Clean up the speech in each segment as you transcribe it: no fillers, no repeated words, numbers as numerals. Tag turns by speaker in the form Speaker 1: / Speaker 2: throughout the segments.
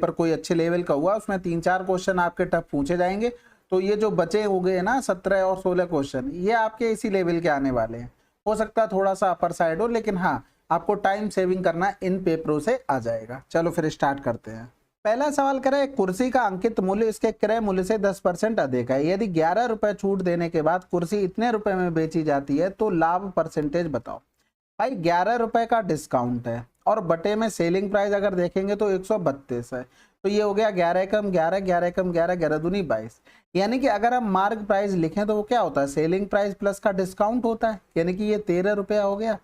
Speaker 1: Paper कोई अच्छे level का हुआ, उसमें 3-4 क्वेश्चन आपके टफ पूछे जाएंगे, तो ये जो बचे हो गए ना 17 और 16 क्वेश्चन, ये आपके इसी लेवल के आने वाले हैं। हो सकता है थोड़ा सा अपर साइड हो, लेकिन हाँ आपको टाइम सेविंग करना इन पेपरों से आ जाएगा। चलो फिर स्टार्ट करते हैं। पहला सवाल करें, एक कुर्सी का अंकित मूल्य इसके क्रय मूल्य से 10% अधिक है। यदि 11 रुपए छूट देने के बाद कुर्सी इतने रुपए में बेची जाती है तो लाभ परसेंटेज बताओ। भाई 11 रुपए का डिस्काउंट है और बटे में सेलिंग प्राइस अगर देखेंगे तो 132 है, तो ये हो गया 11 कम 11, 11 कम 11, 11 दूनी 22। यानी कि अगर हम मार्क प्राइस लिखें तो वो क्या होता है, सेलिंग प्राइस प्लस का डिस्काउंट होता है, यानी कि ये 13 रुपया हो गया।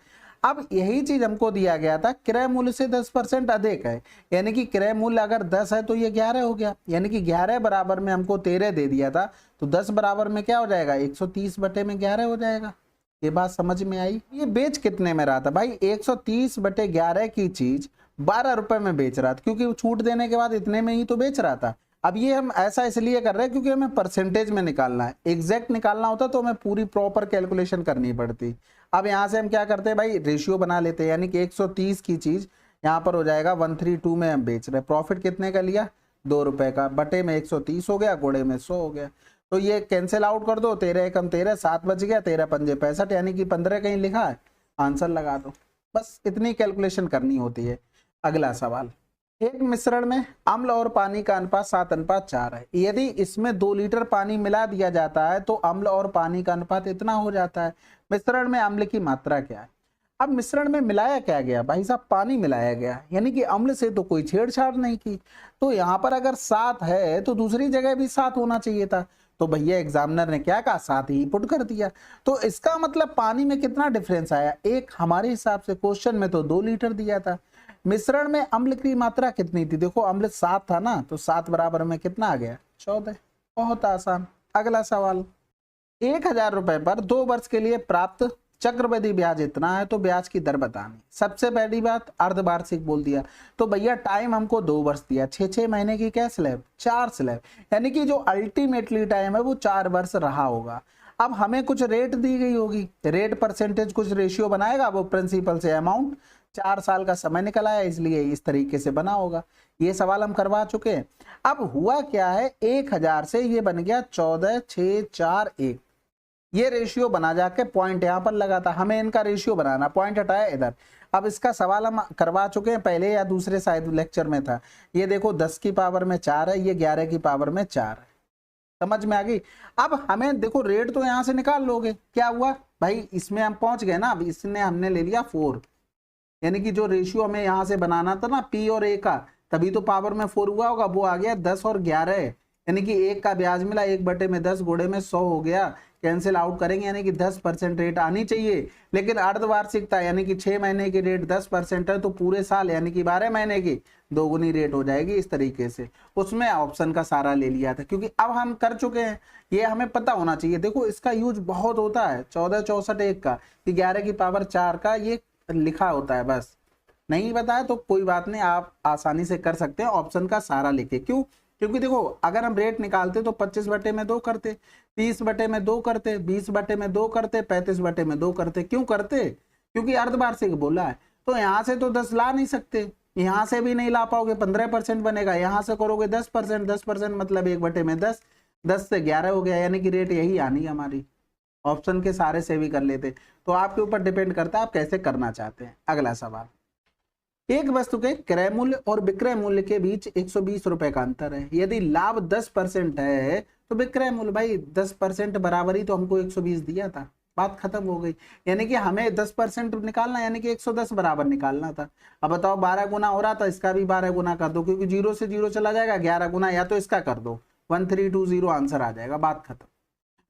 Speaker 1: अब यही चीज हमको दिया गया था, क्रय मूल्य से 10% अधिक है, यानी कि क्रय मूल्य अगर 10 है तो ये 11 हो गया, यानी कि 11 बराबर में हमको 13 दे दिया था, तो 10 बराबर में क्या हो जाएगा, 130 बटे में 11 हो जाएगा। ये बात समझ में आई। ये बेच कितने में रहा था भाई, 130 बटे 11 की चीज 12 रुपए में बेच रहा था, क्योंकि वो छूट देने के बाद इतने में ही तो बेच रहा था। अब ये हम ऐसा इसलिए कर रहे हैं क्योंकि हमें परसेंटेज में निकालना है, एग्जैक्ट निकालना होता तो हमें पूरी प्रॉपर कैलकुलेशन करनी पड़ती। अब यहाँ से हम क्या करते हैं भाई, रेशियो बना लेते हैं, यानी कि 130 की चीज यहाँ पर हो जाएगा 132 में हम बेच रहे हैं। प्रॉफिट कितने का लिया, 2 रुपए का, बटे में 130 हो गया, गुणे में 100 हो गया, तो ये कैंसिल आउट कर दो, 13 एकम 13, 7 बच गया, 13 पंजे 65, यानी कि 15 कहीं लिखा है, आंसर लगा दो। बस इतनी कैलकुलेशन करनी होती है। अगला सवाल, एक मिश्रण में अम्ल और पानी का अनुपात 7:4 है। यदि इसमें 2 लीटर पानी मिला दिया जाता है तो अम्ल और पानी का अनुपात इतना हो जाता है। मिश्रण में अम्ल की मात्रा क्या है। अब मिश्रण में मिलाया क्या गया भाई साहब, पानी मिलाया गया, यानी कि अम्ल से तो कोई छेड़छाड़ नहीं की, तो यहाँ पर अगर 7 है तो दूसरी जगह भी 7 होना चाहिए था, तो भैया एग्जामिनर ने क्या कहा, 7 ही पुट कर दिया। तो इसका मतलब पानी में कितना डिफरेंस आया, एक, हमारे हिसाब से क्वेश्चन में तो 2 लीटर दिया था। मिश्रण में अम्ल की मात्रा कितनी थी, देखो अम्ल 7 था ना, तो 7 बराबर में कितना आ गया, 14। बहुत आसान। अगला सवाल, 1000 रुपए पर 2 वर्ष के लिए प्राप्त चक्रवृद्धि ब्याज इतना है, तो ब्याज की दर बतानी। सबसे पहली बात, अर्धवार्षिक बोल दिया, तो भैया टाइम हमको 2 वर्ष दिया, 6-6 महीने की क्या स्लैब, 4 स्लैब, यानी कि जो अल्टीमेटली टाइम है वो 4 वर्ष रहा होगा। अब हमें कुछ रेट दी गई होगी, रेट परसेंटेज कुछ रेशियो बनाएगा, वो प्रिंसिपल से अमाउंट, 4 साल का समय निकल आया, इसलिए इस तरीके से बना होगा। ये सवाल हम करवा चुके हैं। अब हुआ क्या है, 1000 से ये बन गया 14, 6, 4, 1, ये रेशियो बना, जाके पॉइंट यहाँ पर लगा था, हमें इनका रेशियो बनाना, पॉइंट हटाया इधर। अब इसका सवाल हम करवा चुके हैं पहले या दूसरे शायद लेक्चर में था। ये देखो 10 की पावर में 4 है, ये 11 की पावर में 4 है, समझ में आ गई। अब हमें देखो रेट तो यहाँ से निकाल लोगे, क्या हुआ भाई, इसमें हम पहुंच गए ना, अब इसने हमने ले लिया 4, यानी कि जो रेशियो हमें यहाँ से बनाना था ना P और A का, तभी तो पावर में 4 हुआ होगा, वो आ गया 10 और 11, यानी कि 1 का ब्याज मिला, 1 बटे में 10, गुणे में 100 हो गया, कैंसिल आउट करेंगे, यानी कि 10% रेट आनी चाहिए। लेकिन अर्धवार्षिकता यानी कि 6 महीने की रेट 10% है, तो पूरे साल यानी कि 12 महीने की 2 गुनी रेट हो जाएगी। इस तरीके से उसमें ऑप्शन का सारा ले लिया था, क्योंकि अब हम कर चुके हैं, ये हमें पता होना चाहिए। देखो इसका यूज बहुत होता है, 14, 64, 1 का, कि 11 की पावर 4 का ये लिखा होता है, बस नहीं बताया तो कोई बात नहीं, आप आसानी से कर सकते हैं ऑप्शन का सारा लेके। क्यों, क्योंकि देखो अगर हम रेट निकालते तो 25 बटे में 2 करते, 30 बटे में 2 करते, 20 बटे में 2 करते, 35 बटे में 2 करते। क्यों करते, क्योंकि अर्धवार्षिक बोला है, तो यहाँ से तो 10 ला नहीं सकते, यहाँ से भी नहीं ला पाओगे, 15% बनेगा, यहाँ से करोगे 10%, 10% मतलब 1 बटे में 10, 10 से 11 हो गया, यानी कि रेट यही आनी है हमारी। ऑप्शन के सारे से भी कर लेते, तो आपके ऊपर डिपेंड करता है आप कैसे करना चाहते हैं। अगला सवाल, एक वस्तु के क्रय मूल्य और विक्रय मूल्य के बीच 120 रुपए का अंतर है। यदि लाभ 10% है तो विक्रय मूल्य, भाई 10% बराबर ही तो हमको 120 दिया था, बात खत्म हो गई। यानी कि हमें 10% निकालना, यानी कि 110 बराबर निकालना था। अब बताओ 12 गुना हो रहा था, इसका भी 12 गुना कर दो, क्योंकि 0 से 0 चला जाएगा, 11 गुना, या तो इसका कर दो, 1320 आंसर आ जाएगा, बात खत्म।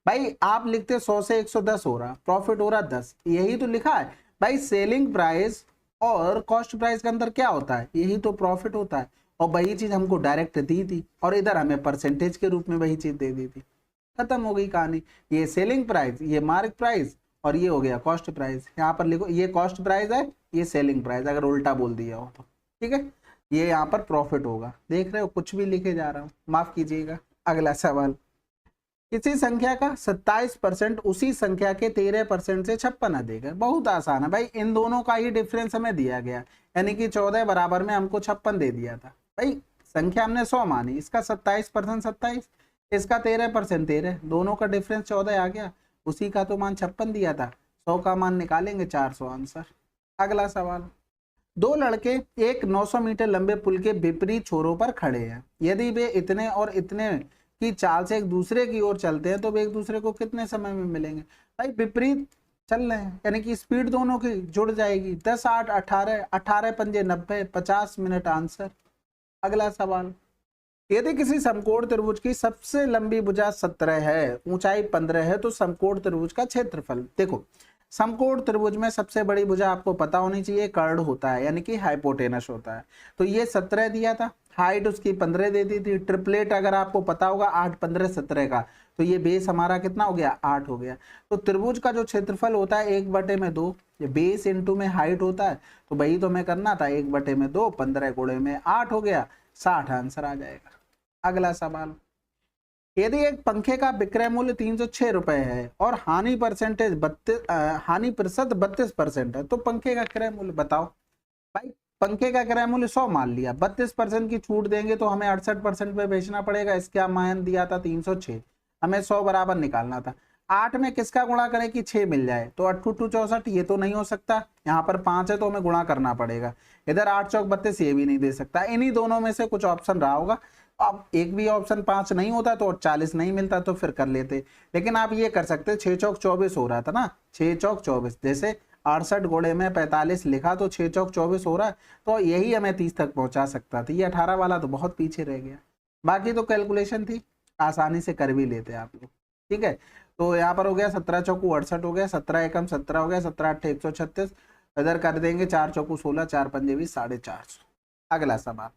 Speaker 1: भाई आप लिखते 100 से 110 हो रहा, प्रॉफिट हो रहा 10, यही तो लिखा है भाई। सेलिंग प्राइस और कॉस्ट प्राइस का अंदर क्या होता है, यही तो प्रॉफिट होता है, और वही चीज हमको डायरेक्ट दी थी, और इधर हमें परसेंटेज के रूप में वही चीज दे दी थी, खत्म हो गई कहानी। ये सेलिंग प्राइस, ये मार्क प्राइस, और ये हो गया कॉस्ट प्राइस। यहाँ पर लिखो ये कॉस्ट प्राइस है, ये सेलिंग प्राइस, अगर उल्टा बोल दिया हो तो ठीक है। ये यहाँ पर प्रॉफिट होगा, देख रहे हो कुछ भी लिखे जा रहा हूँ, माफ कीजिएगा। अगला सवाल, किसी संख्या का 27% उसी संख्या के 13% से 56 अधिक है। बहुत आसान है भाई, इन दोनों का ही डिफरेंस हमें दिया गया, यानी कि 14 बराबर में हमको 56 दे दिया था। भाई संख्या हमने 100 मानी, इसका 27% 27, इसका 13% 13, दोनों का डिफरेंस 14 आ गया, उसी का तो मान 56 दिया था, 100 का मान निकालेंगे 400 आंसर। अगला सवाल, दो लड़के एक 900 मीटर लंबे पुल के विपरीत छोरों पर खड़े हैं, यदि वे इतने और इतने की चाल से एक दूसरे की ओर चलते हैं तो वे एक दूसरे को कितने समय में मिलेंगे। भाई विपरीत चल रहे हैं यानी कि स्पीड दोनों की जुड़ जाएगी, 10 8 18, 18 पंजे 90, 50 मिनट आंसर। अगला सवाल, यदि किसी समकोण त्रिभुज की सबसे लंबी भुजा 17 है, ऊंचाई 15 है, तो समकोण त्रिभुज का क्षेत्रफल। देखो समकोण त्रिभुज में सबसे बड़ी भुजा आपको पता होनी चाहिए कर्ण होता है यानी कि हाइपोटेनस होता है, तो ये 17 दिया था, हाइट उसकी 15 दे दी थी, ट्रिपलेट अगर आपको पता होगा 8 15 17 का, तो ये बेस हमारा कितना हो गया 8 हो गया। तो त्रिभुज का जो क्षेत्रफल होता है 1/2, ये बेस इंटू में हाइट होता है, तो वही तो हमें करना था 1/2, 15 गुणे में 8 हो गया, 60 आंसर आ जाएगा। अगला सवाल, यदि एक पंखे का विक्रय मूल्य 306 रुपए है और हानि प्रतिशत 32% है, तो पंखे का क्रय मूल्य बताओ। भाई पंखे का क्रय मूल्य 100 मान लिया, 32% की छूट देंगे तो हमें 68% पे बेचना पड़ेगा, इसका मान दिया था 306, हमें 100 बराबर निकालना था। 8 में किसका गुणा करें कि 6 मिल जाए, तो 8 2 64, ये तो नहीं हो सकता, यहाँ पर 5 है तो हमें गुणा करना पड़ेगा, इधर 8 चौक 32, ये भी नहीं दे सकता, इन्हीं दोनों में से कुछ ऑप्शन रहा होगा। अब एक भी ऑप्शन 5 नहीं होता तो 40 नहीं मिलता तो फिर कर लेते, लेकिन आप ये कर सकते 6 चौक 24 हो रहा था ना, 6 चौक 24, जैसे 68 गुणे में 45 लिखा तो 6 चौक 24 हो रहा है, तो यही हमें 30 तक पहुंचा सकता था, ये 18 वाला तो बहुत पीछे रह गया। बाकी तो कैलकुलेशन थी, आसानी से कर भी लेते आप लोग, ठीक है। तो यहाँ पर हो गया 17 चौकू 68 हो गया, 17 एकम 17 हो गया, 17 8 136, इधर कर देंगे 4 चौकू 16, 4 पंजे 20, 450। अगला सवाल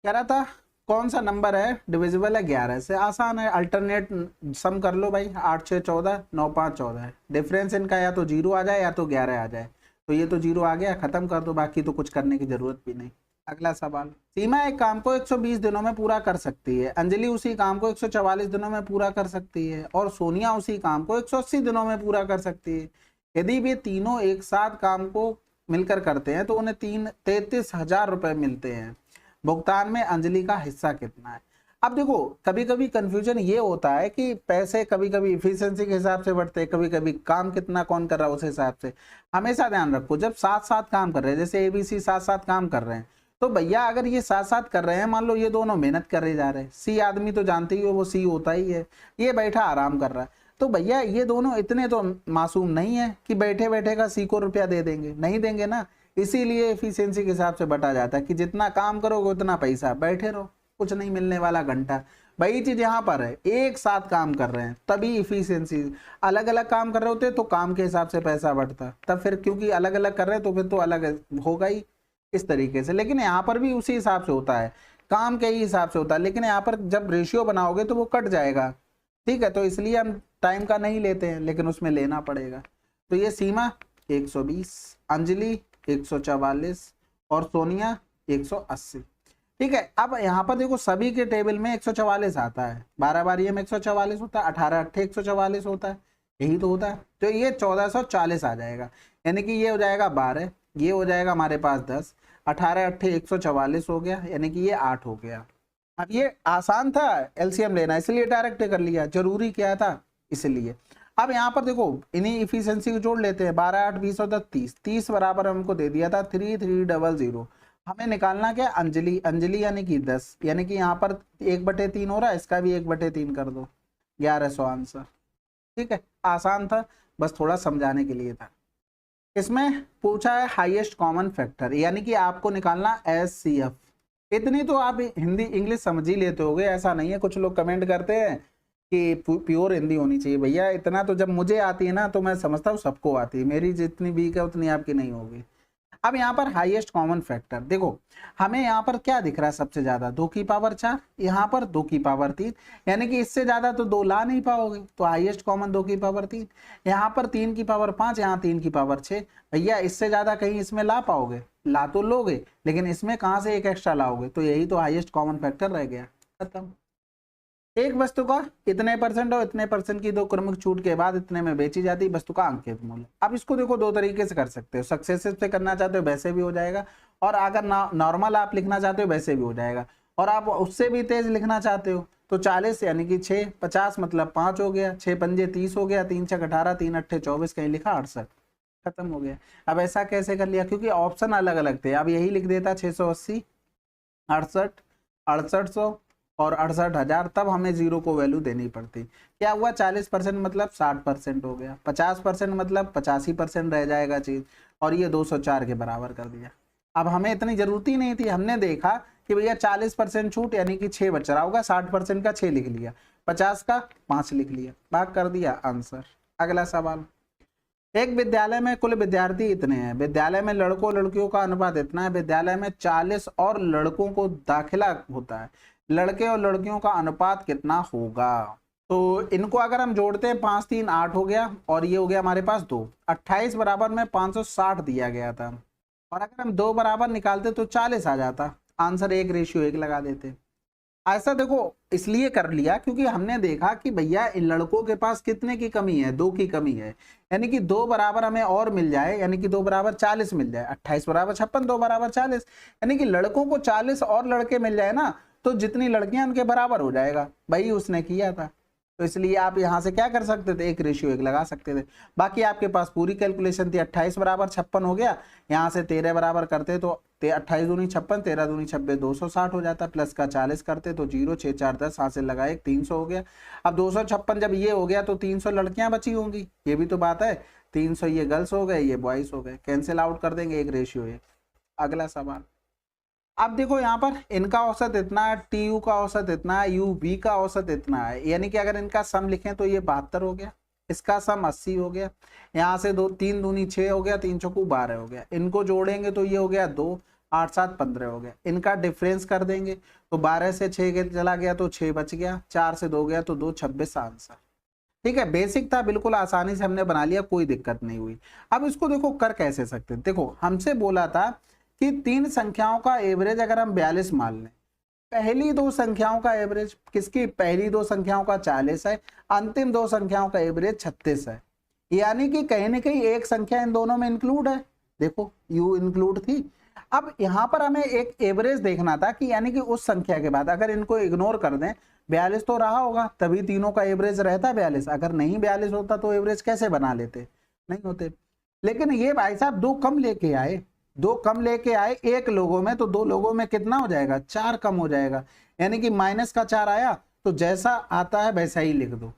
Speaker 1: कह रहा था कौन सा नंबर है डिविजिबल है 11 से, आसान है, अल्टरनेट सम कर लो भाई, 8 6 14, 9 5 14 है, डिफरेंस इनका या तो 0 आ जाए या तो 11 आ जाए, तो ये तो 0 आ गया, खत्म कर दो, बाकी तो कुछ करने की जरूरत भी नहीं। अगला सवाल, सीमा एक काम को 120 दिनों में पूरा कर सकती है, अंजलि उसी काम को 144 दिनों में पूरा कर सकती है और सोनिया उसी काम को 180 दिनों में पूरा कर सकती है। यदि वे तीनों एक साथ काम को मिलकर करते हैं तो उन्हें 33,000 रुपए मिलते हैं, भुगतान में अंजलि का हिस्सा कितना है। अब देखो कभी कभी कंफ्यूजन ये होता है कि पैसे कभी कभी इफिशिएंसी के हिसाब से बढ़ते हैं, कभी कभी काम कितना कौन कर रहा है उस हिसाब से। हमेशा ध्यान रखो जब साथ साथ काम कर रहे हैं, जैसे ABC साथ साथ काम कर रहे हैं, तो भैया अगर ये साथ साथ कर रहे हैं, मान लो ये दोनों मेहनत कर रहे जा रहे हैं, C आदमी तो जानते ही हो वो C होता ही है, ये बैठा आराम कर रहा है, तो भैया ये दोनों इतने तो मासूम नहीं है कि बैठे बैठे का C को रुपया दे देंगे, नहीं देंगे ना, इसीलिए एफिशिएंसी के हिसाब से बटा जाता है कि जितना काम करोगे उतना पैसा, बैठे रहो कुछ नहीं मिलने वाला घंटा। वही चीज यहाँ पर है, एक साथ काम कर रहे हैं तभी इफिशिएंसी, अलग अलग काम कर रहे होते तो काम के हिसाब से पैसा बढ़ता, तब फिर क्योंकि अलग अलग कर रहे हैं तो फिर तो अलग होगा ही इस तरीके से। लेकिन यहाँ पर भी उसी हिसाब से होता है, काम के ही हिसाब से होता है, लेकिन यहाँ पर जब रेशियो बनाओगे तो वो कट जाएगा, ठीक है, तो इसलिए हम टाइम का नहीं लेते हैं, लेकिन उसमें लेना पड़ेगा। तो ये सीमा 120, अंजलि 144 और सोनिया 180, ठीक है। अब यहाँ पर देखो सभी के टेबल में 144 आता है, 12 बारी में 144 होता है, 18 8 144 होता है, यही तो होता है, तो ये 1440 आ जाएगा, यानी कि ये हो जाएगा 12, ये हो जाएगा हमारे पास 10, 18 8 144 हो गया, यानी कि ये 8 हो गया। अब ये आसान था एलसीएम लेना, इसलिए डायरेक्ट कर लिया, जरूरी क्या था इसलिए। अब यहाँ पर देखो इन्हीं इफिशिएंसी को जोड़ लेते हैं, 12 8 20 और 10 30 बराबर हमको दे दिया था 3300। हमें निकालना क्या, अंजलि, अंजलि यानी कि 10, यानी कि यहाँ पर 1/3 हो रहा है, इसका भी 1/3 कर दो, 1100 आंसर, ठीक है, आसान था, बस थोड़ा समझाने के लिए था। इसमें पूछा है हाईएस्ट कॉमन फैक्टर, यानी कि आपको निकालना HCF, इतनी तो आप हिंदी इंग्लिश समझ ही लेते होगे, ऐसा नहीं है, कुछ लोग कमेंट करते हैं कि प्योर हिंदी होनी चाहिए, भैया इतना तो जब मुझे आती है ना तो मैं समझता हूँ सबको आती है, मेरी जितनी वीक है उतनी आपकी नहीं होगी। अब यहाँ पर हाईएस्ट कॉमन फैक्टर देखो, हमें यहाँ पर क्या दिख रहा है सबसे ज्यादा 2 की पावर 4, यहाँ पर 2 की पावर 3, यानी कि इससे ज्यादा तो 2 ला नहीं पाओगे, तो हाईएस्ट कॉमन 2 की पावर 3, यहाँ पर 3 की पावर 5, यहाँ 3 की पावर 6, भैया इससे ज्यादा कहीं इसमें ला पाओगे, ला तो लोगे, लेकिन इसमें कहाँ से एक एक्स्ट्रा लाओगे, तो यही तो हाईएस्ट कॉमन फैक्टर रह गया, खत्म। एक वस्तु का इतने परसेंट और इतने परसेंट की दो क्रमिक छूट के बाद इतने में बेची जाती वस्तु का अंकित मूल्य। अब इसको देखो दो तरीके से कर सकते हो, सक्सेसिव से करना चाहते हो वैसे भी हो जाएगा, और अगर नॉर्मल आप लिखना चाहते हो वैसे भी हो जाएगा। और आप उससे भी तेज लिखना चाहते हो तो 40 यानी कि 6, 50 मतलब 5 हो गया, 6 पंजे 30 हो गया, 3 छक 18, 3 अट्ठे 24, कहीं लिखा 68, खत्म हो गया। अब ऐसा कैसे कर लिया, क्योंकि ऑप्शन अलग अलग थे। अब यही लिख देता 680, 68, 6800 और 68,000, तब हमें जीरो को वैल्यू देनी पड़ती। क्या हुआ, 40% मतलब 60% हो गया, 50% मतलब 85% रह जाएगा चीज, और ये 204 के बराबर कर दिया। अब हमें इतनी जरूरत ही नहीं थी, हमने देखा कि भैया 40% छूट यानी कि 6 बच रहा होगा, 60% का 6 लिख लिया, 50 का 5 लिख लिया, भाग कर दिया, आंसर। अगला सवाल, एक विद्यालय में कुल विद्यार्थी इतने हैं, विद्यालय में लड़कों लड़कियों का अनुपात इतना है, विद्यालय में 40 और लड़कों को दाखिला होता है, लड़के और लड़कियों का अनुपात कितना होगा। तो इनको अगर हम जोड़ते हैं 5 3 8 हो गया, और ये हो गया हमारे पास 2, 28 बराबर में 560 दिया गया था, और अगर हम 2 बराबर निकालते तो 40 आ जाता, आंसर 1:1 लगा देते। ऐसा देखो इसलिए कर लिया क्योंकि हमने देखा कि भैया इन लड़कों के पास कितने की कमी है, 2 की कमी है, यानी कि 2 बराबर हमें और मिल जाए, यानी कि 2 बराबर 40 मिल जाए, 28 बराबर 56, 2 बराबर 40, यानी कि लड़कों को 40 और लड़के मिल जाए ना, तो जितनी लड़कियां उनके बराबर हो जाएगा, भाई उसने किया था। तो इसलिए आप यहां से क्या कर सकते थे, 1:1 लगा सकते थे। बाकी आपके पास पूरी कैलकुलेशन थी, 28 बराबर 56 हो गया, यहाँ से 13 बराबर करते तो 28 दूनी 56, 13 दूनी 26, 260 हो जाता, प्लस का 40 करते तो 0, 6 4 10, हाथ से लगाए 300 हो गया। अब 256 जब ये हो गया तो 300 लड़कियां बची होंगी, ये भी तो बात है, 300 ये गर्ल्स हो गए, ये बॉयज हो गए, कैंसिल आउट कर देंगे, 1:1। अगला सवाल, अब देखो यहाँ पर इनका औसत इतना है, टीयू का औसत इतना है, यूवी का औसत इतना है, यानी कि अगर इनका सम लिखें तो ये 72 हो गया, इसका सम 80 हो गया, यहाँ से 2 3 दूनी 6 हो गया, 3 चौकू 12 हो गया, इनको जोड़ेंगे तो ये हो गया 2, 8 7 15 हो गया, इनका डिफरेंस कर देंगे तो 12 से 6 के चला गया तो 6 बच गया, 4 से 2 गया तो 2, 26 आंसर। ठीक है, बेसिक था, बिल्कुल आसानी से हमने बना लिया, कोई दिक्कत नहीं हुई। अब इसको देखो कर कैसे सकते हैं, देखो हमसे बोला था कि 3 संख्याओं का एवरेज अगर हम 42 मान लें, पहली 2 संख्याओं का एवरेज किसकी, पहली 2 संख्याओं का 40 है, अंतिम 2 संख्याओं का एवरेज 36 है, यानी कि कहीं ना कहीं एक संख्या इन दोनों में इंक्लूड है, देखो यू इंक्लूड थी। अब यहां पर हमें एक एवरेज देखना था कि यानी कि उस संख्या के बाद अगर इनको इग्नोर कर दें, 42 तो रहा होगा, तभी तीनों का एवरेज रहता 42, अगर नहीं 42 होता तो एवरेज कैसे बना लेते, नहीं होते। लेकिन ये भाई साहब 2 कम लेके आए, 2 कम लेके आए एक लोगों में, तो 2 लोगों में कितना हो जाएगा, 4 कम हो जाएगा, यानी कि माइनस का 4 आया, तो जैसा आता है वैसा ही लिख दो।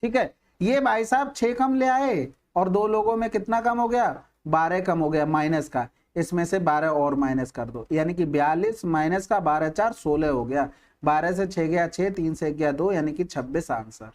Speaker 1: ठीक है, ये भाई साहब 6 कम ले आए और 2 लोगों में कितना कम हो गया, 12 कम हो गया माइनस का, इसमें से 12 और माइनस कर दो, यानी कि 42 माइनस का 12 4 16 हो गया, 12 से 6 गया 6, 3 से गया 2, यानी कि 26 आंसर।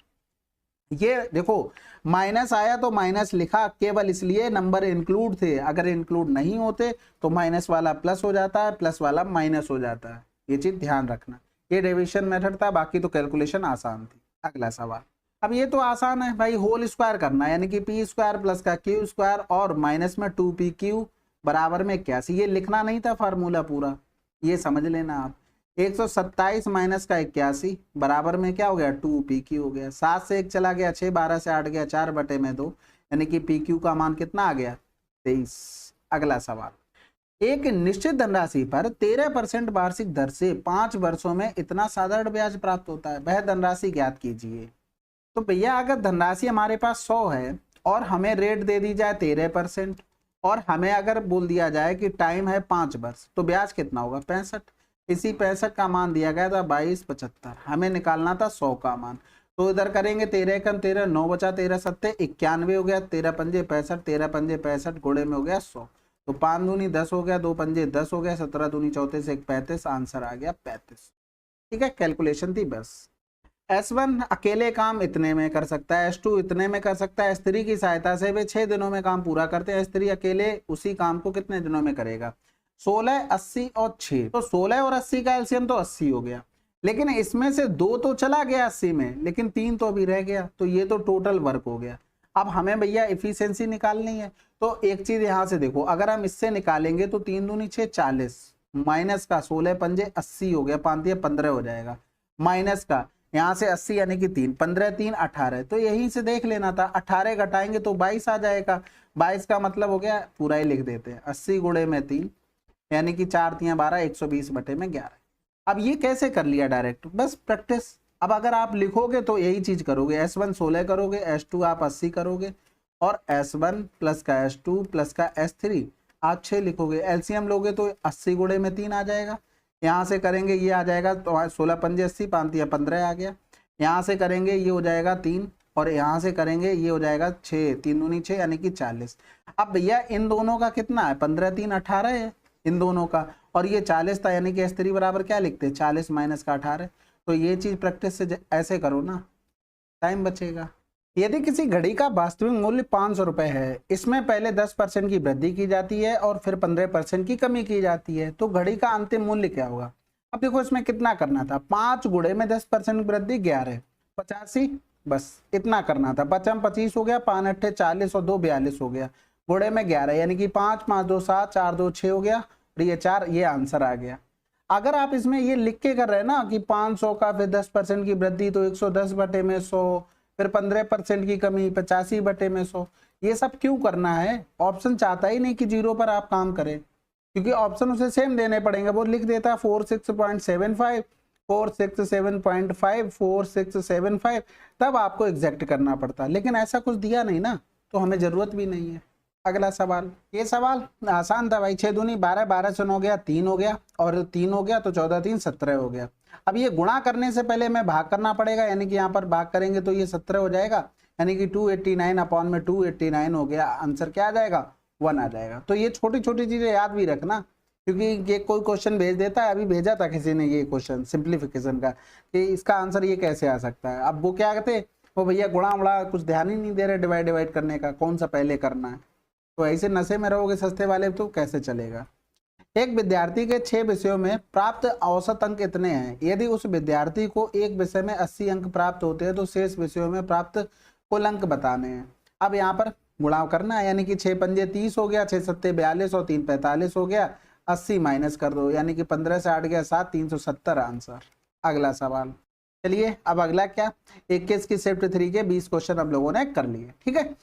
Speaker 1: ये देखो माइनस आया तो माइनस लिखा केवल इसलिए नंबर इंक्लूड थे, अगर इंक्लूड नहीं होते तो माइनस वाला प्लस हो जाता है, प्लस वाला माइनस हो जाता है, ये चीज ध्यान रखना। ये डिवीजन मेथड था, बाकी तो कैलकुलेशन आसान थी। अगला सवाल, अब ये तो आसान है भाई, होल स्क्वायर करना है, यानी कि पी स्क्वायर प्लस का क्यू स्क्वायर और माइनस में 2pq बराबर में 81, ये लिखना नहीं था फार्मूला पूरा, ये समझ लेना आप। 127 माइनस का 81 बराबर में क्या हो गया, 2pq हो गया, 7 से 1 चला गया 6, 12 से 8 गया 4 बटे में 2, यानी कि pq का मान कितना आ गया, 23। अगला सवाल, एक निश्चित धनराशि पर 13% वार्षिक दर से 5 वर्षों में इतना साधारण ब्याज प्राप्त होता है, वह धनराशि ज्ञात कीजिए। तो भैया अगर धनराशि हमारे पास 100 है और हमें रेट दे दी जाए 13%, और हमें अगर बोल दिया जाए कि टाइम है 5 वर्ष, तो ब्याज कितना होगा, 65। इसी 65 का मान दिया गया था 2275, हमें निकालना था 100 का मान, तो इधर करेंगे 13 कम 13, 9 बचा 13 सत्ते 91 हो गया, 13 पंजे 65, 13 पंजे 65 घोड़े में हो गया 100, तो 5 दूनी 10 हो गया, 2 पंजे 10 हो गया, 17 दूनी 34, 1 35, आंसर आ गया 35। ठीक है, कैलकुलेशन थी बस। S1 अकेले काम इतने में कर सकता है, S2 इतने में कर सकता है, स्त्री की सहायता से वे 6 दिनों में काम पूरा करते हैं, स्त्री अकेले उसी काम को कितने दिनों में करेगा, 16, 80 और 6, तो 16 और 80 का एलसीएम तो 80 हो गया, लेकिन इसमें से 2 तो चला गया 80 में, लेकिन 3 तो अभी रह गया, तो ये तो टोटल वर्क हो गया। अब हमें भैया इफिशियंसी निकालनी है, तो एक चीज यहां से देखो, अगर हम इससे निकालेंगे तो 3 दूनी 6 40, माइनस का 16 पंजे 80 हो गया, 5 15 हो जाएगा, माइनस का यहाँ से 80 यानी कि 3, 15 3 18, तो यहीं से देख लेना था, 18 घटाएंगे तो 22 आ जाएगा, 22 का मतलब हो गया, पूरा ही लिख देते हैं 80 गुणे में 3, यानी कि 4 3 12, 120 बटे में 11। अब ये कैसे कर लिया डायरेक्ट, बस प्रैक्टिस। अब अगर आप लिखोगे तो यही चीज करोगे, S1 16 करोगे, S2 आप 80 करोगे, और S1 प्लस का S2 प्लस का S3 आप 6 लिखोगे। एलसीएम लोगे तो 80 गुणे में 3 आ जाएगा। यहाँ से करेंगे ये आ जाएगा तो 16 पंजे 80, 5 या 15 आ गया। यहाँ से करेंगे ये हो जाएगा 3, और यहाँ से करेंगे ये हो जाएगा 6, 3 दूनी 6 यानी कि 40। अब भैया इन दोनों का कितना है, 15 3 18 है इन दोनों का, और ये 40 था, यानी कि S3 बराबर क्या लिखते हैं, 40 माइनस का 18। तो ये चीज प्रैक्टिस से ऐसे करो ना, टाइम बचेगा। यदि किसी घड़ी का वास्तविक मूल्य 500 रुपए है, इसमें पहले 10% की वृद्धि की जाती है और फिर 15% की कमी की जाती है, तो घड़ी का अंतिम मूल्य क्या होगा। अब देखो इसमें कितना करना था, 5 गुणे में 10% वृद्धि 11, 85, बस इतना करना था। 5 25 हो गया, 5 8 40 और 2 42 हो गया, गुणे में 11 यानी कि 5 5 2 7, 4 2 6 हो गया, और ये 4, ये आंसर आ गया। अगर आप इसमें ये लिख के कर रहे हैं ना कि 500 का फिर 10% की वृद्धि तो 110 बटे में 100, फिर 15% की कमी 85 बटे में 100, ये सब क्यों करना है। ऑप्शन चाहता ही नहीं कि जीरो पर आप काम करें, क्योंकि ऑप्शन उसे सेम देने पड़ेंगे। वो लिख देता है 46.75, 467.5, 4675, तब आपको एग्जैक्ट करना पड़ता, लेकिन ऐसा कुछ दिया नहीं ना, तो हमें जरूरत भी नहीं है। अगला सवाल, ये सवाल आसान था भाई। 6 दूनी 12, 12 से 9 गया, 3 हो गया, और 3 हो गया तो 14 3 17 हो गया। अब ये गुणा करने से पहले हमें भाग करना पड़ेगा, यानी कि यहाँ पर भाग करेंगे तो ये 17 हो जाएगा, यानी कि 289 अपॉन में 289 हो गया। आंसर क्या आ जाएगा, 1 आ जाएगा। तो ये छोटी छोटी चीजें याद भी रखना, क्योंकि ये कोई क्वेश्चन भेज देता है, अभी भेजा था किसी ने ये क्वेश्चन सिंप्लीफिकेशन का, कि इसका आंसर ये कैसे आ सकता है। अब वो क्या कहते, वो भैया गुणा उड़ा कुछ ध्यान ही नहीं दे रहे, डिवाइड डिवाइड करने का कौन सा पहले करना है। तो ऐसे नशे में रहोगे सस्ते वाले तो कैसे चलेगा। एक विद्यार्थी के 6 विषयों में प्राप्त औसत अंक इतने हैं, यदि उस विद्यार्थी को एक विषय में 80 अंक प्राप्त होते हैं तो शेष विषयों में प्राप्त कुल अंक बताने हैं। अब यहाँ पर गुणा करना है, यानी कि 6 पंजे 30 हो गया, 6 सत्ते 42 और 3 45 हो गया, 80 माइनस कर दो, यानी कि 15 से 8 गया 7, 370 आंसर। अगला सवाल, चलिए अब अगला क्या, 21 की शिफ्ट 3 के 20 क्वेश्चन हम लोगों ने कर लिए। ठीक है,